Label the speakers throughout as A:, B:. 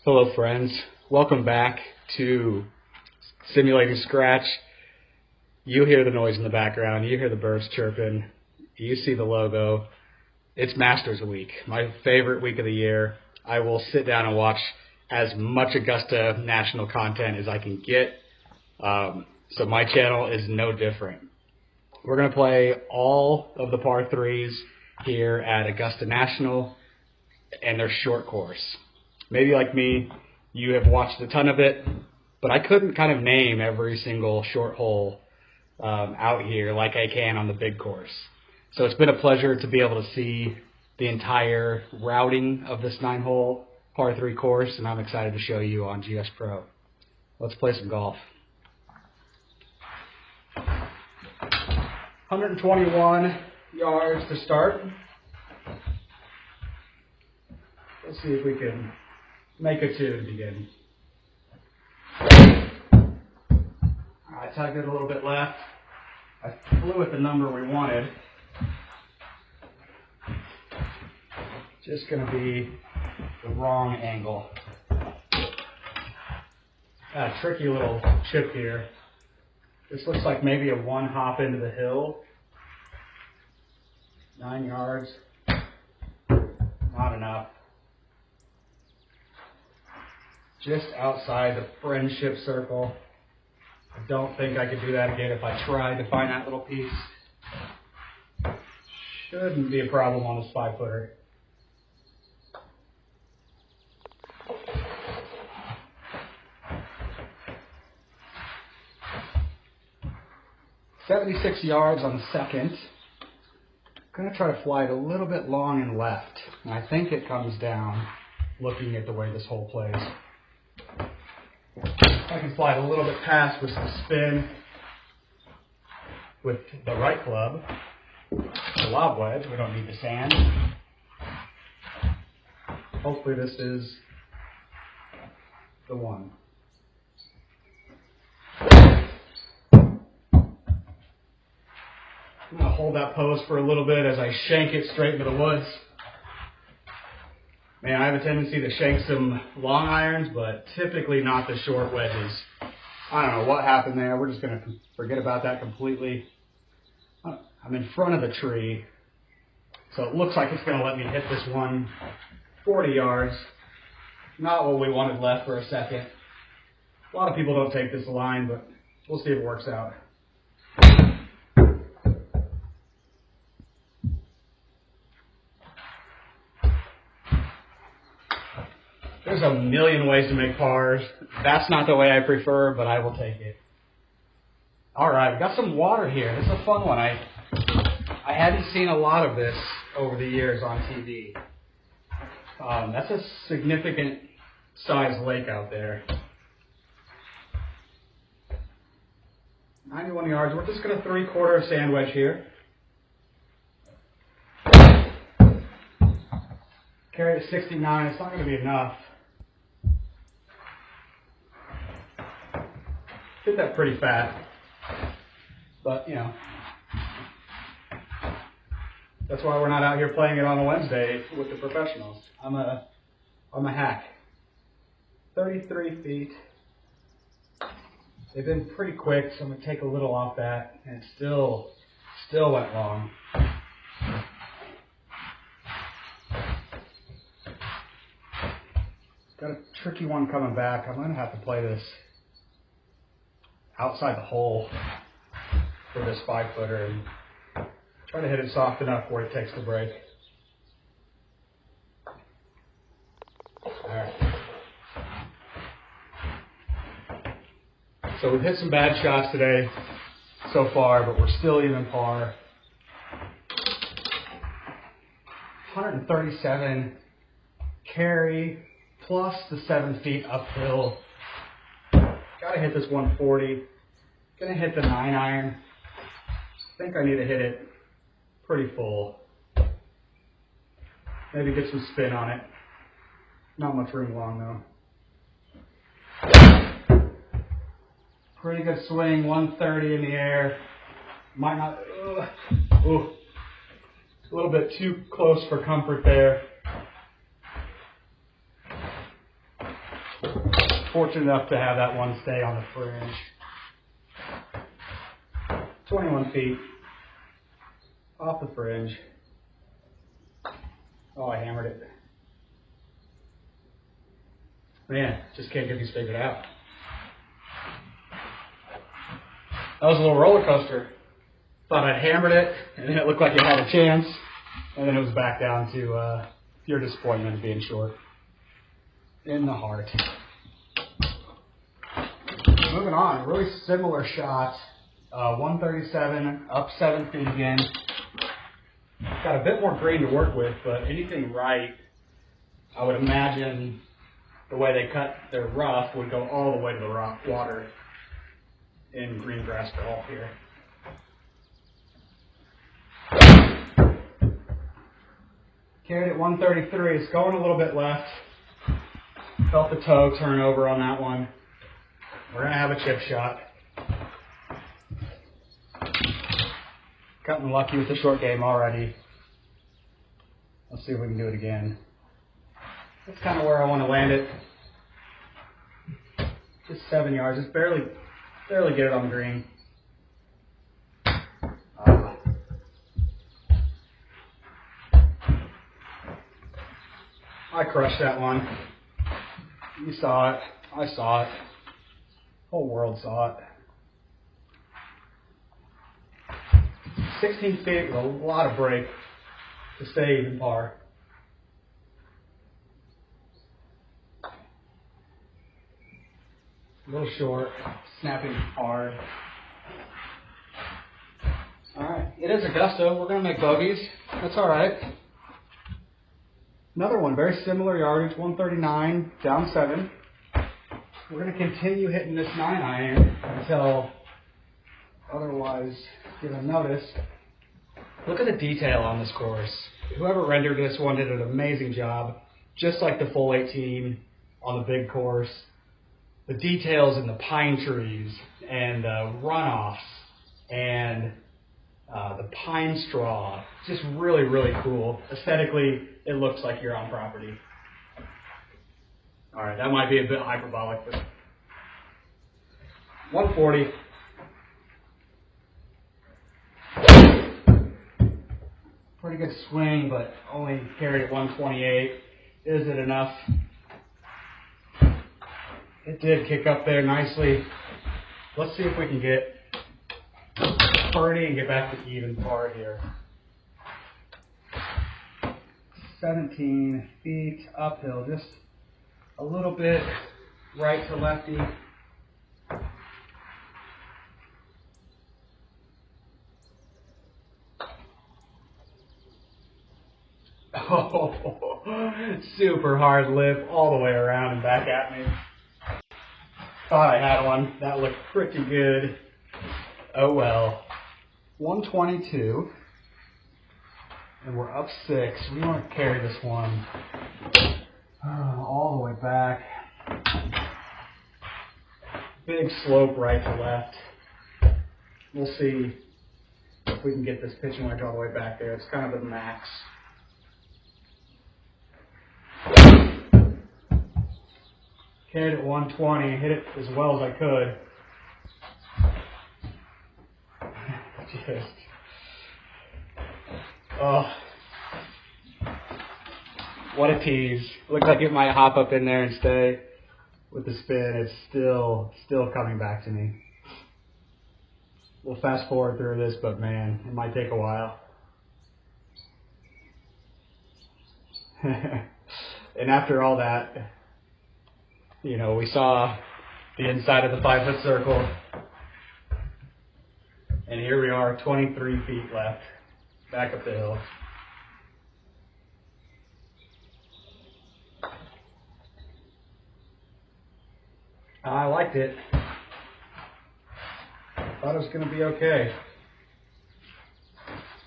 A: Hello friends, welcome back to Simulating Scratch. You hear the noise in the background, you hear the birds chirping, you see the logo. It's Masters Week, my favorite week of the year. I will sit down and watch as much Augusta National content as I can get, so my channel is no different. We're going to play all of the par 3s here at Augusta National, and they're short course. Maybe like me, you have watched a ton of it, but I couldn't kind of name every single short hole out here like I can on the big course. So it's been a pleasure to be able to see the entire routing of this 9-hole par 3 course, and I'm excited to show you on GS Pro. Let's play some golf. 121 yards to start. Let's see if we can make a 2 to begin. I tugged it a little bit left. I flew at the number we wanted. Just going to be the wrong angle. Got a tricky little chip here. This looks like maybe a one hop into the hill. 9 yards. Not enough. Just outside the friendship circle. I don't think I could do that again if I tried to find that little piece. Shouldn't be a problem on this 5-footer. "76 yards on the second. I'm going to try to fly it a little bit long and left. And I think it comes down looking at the way this hole plays. I can fly it a little bit past with some spin with the right club. The lob wedge, we don't need the sand. Hopefully this is the one. I'm going to hold that pose for a little bit as I shank it straight into the woods. Man, I have a tendency to shank some long irons, but typically not the short wedges. I don't know what happened there. We're just going to forget about that completely. I'm in front of the tree, so it looks like it's going to let me hit this one 40 yards. Not what we wanted left for a second. A lot of people don't take this line, but we'll see if it works out. There's a million ways to make pars. That's not the way I prefer, but I will take it. All right, we got some water here. This is a fun one. I hadn't seen a lot of this over the years on TV. That's a significant size lake out there. 91 yards. We're just going to 3/4 sand wedge here. Carry it 69. It's not going to be enough. Hit that pretty fat, but you know, that's why we're not out here playing it on a Wednesday with the professionals. I'm a hack. 33 feet. They've been pretty quick, so I'm gonna take a little off that, and it still went long. Got a tricky one coming back. I'm gonna have to play this outside the hole for this 5-footer and try to hit it soft enough where it takes the break. Alright. So we've hit some bad shots today so far, but we're still even par. 137 carry plus the 7 feet uphill. Gotta hit this 140. Gonna hit the 9-iron. Think I need to hit it pretty full. Maybe get some spin on it. Not much room long though. Pretty good swing, 130 in the air. Might not. Ooh, a little bit too close for comfort there. Fortunate enough to have that one stay on the fringe. 21 feet off the fringe. Oh, I hammered it. Man, just can't get these figured out. That was a little roller coaster. Thought I'd hammered it, and then it looked like it had a chance, and then it was back down to pure disappointment of being short. In the heart. Moving on, really similar shot. 137, up 7 feet again. Got a bit more green to work with, but anything right, I would imagine the way they cut their rough would go all the way to the rock water in green grass golf here. Carried at 133. It's going a little bit left. Felt the toe turn over on that one. We're going to have a chip shot. Gotten lucky with the short game already. Let's see if we can do it again. That's kind of where I want to land it. Just 7 yards. Just barely get it on the green. I crushed that one. You saw it. I saw it. Whole world saw it. 16 feet with a lot of break to stay even par. A little short, snapping hard. Alright, it is Augusta. We're going to make bogeys. That's alright. Another one, very similar yardage, 139, down 7. We're going to continue hitting this 9-iron until otherwise given notice. Look at the detail on this course. Whoever rendered this one did an amazing job, just like the full 18 on the big course. The details in the pine trees and the runoffs and the pine straw, just really, really cool. Aesthetically, it looks like you're on property. All right, that might be a bit hyperbolic, but 140. Pretty good swing, but only carried at 128. Is it enough? It did kick up there nicely. Let's see if we can get birdie and get back to even par here. 17 feet uphill, just a little bit right to lefty. Oh, super hard lip all the way around and back at me. Thought I had one. That looked pretty good. Oh well. 122. And we're up 6. We want to carry this one all the way back. Big slope right to left. We'll see if we can get this pitching wedge all the way back there. It's kind of the max. Carried at 120, hit it as well as I could. Just, oh, what a tease. Looks like it might hop up in there and stay. With the spin, it's still coming back to me. We'll fast forward through this, but man, it might take a while. And after all that, you know, we saw the inside of the 5-foot circle. And here we are, 23 feet left, back up the hill. I liked it. Thought it was going to be okay.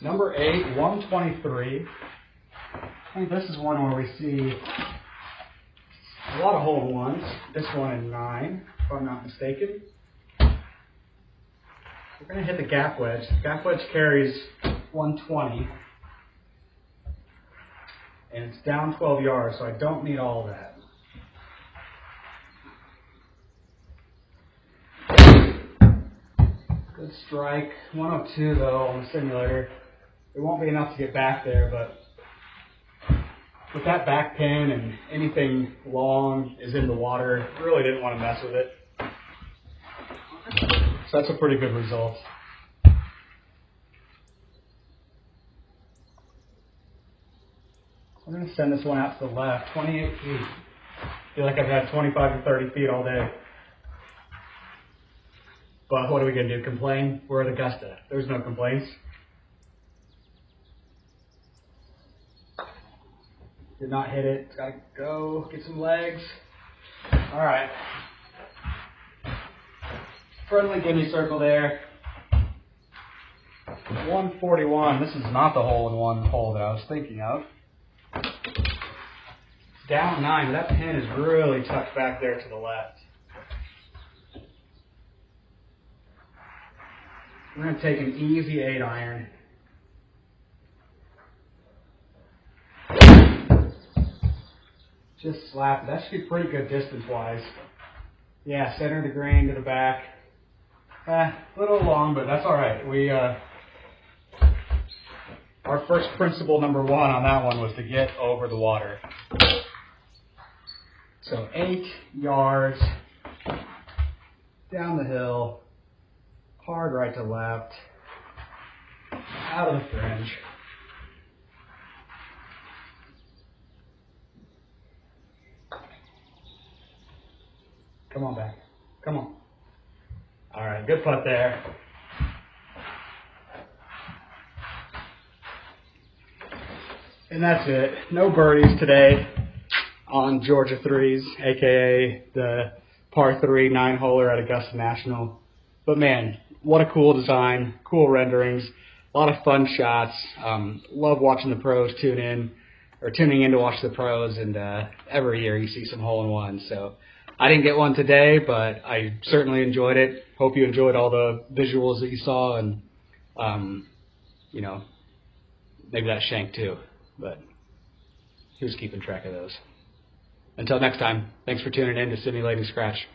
A: Number 8, 123. I think this is one where we see a lot of hole-in-ones. This one in 9, if I'm not mistaken. We're going to hit the gap wedge. The gap wedge carries 120. And it's down 12 yards, so I don't need all of that. Good strike. 102 though on the simulator. It won't be enough to get back there, but with that back pin and anything long is in the water, really didn't want to mess with it. So that's a pretty good result. We're going to send this one out to the left, 28 feet. I feel like I've had 25 to 30 feet all day. But what are we going to do, complain? We're at Augusta. There's no complaints. Did not hit it. Got to go get some legs. All right. Friendly gimme circle there. 141. This is not the hole-in-one hole that I was thinking of. Down 9. That pin is really tucked back there to the left. We're going to take an easy 8-iron. Just slap it. That should be pretty good distance-wise. Yeah, center of the green to the back. A little long, but that's all right. Our first principle number 1 on that one was to get over the water. So 8 yards down the hill. Hard right to left, out of the fringe. Come on back. Come on. All right, good putt there. And that's it. No birdies today on Georgia 3s, aka the par 3 9-holer at Augusta National. But man, what a cool design, cool renderings, a lot of fun shots. Love watching the pros tuning in to watch the pros, and every year you see some hole-in-ones. So I didn't get one today, but I certainly enjoyed it. Hope you enjoyed all the visuals that you saw, and you know, maybe that shank too. But who's keeping track of those? Until next time, thanks for tuning in to Simulating Scratch.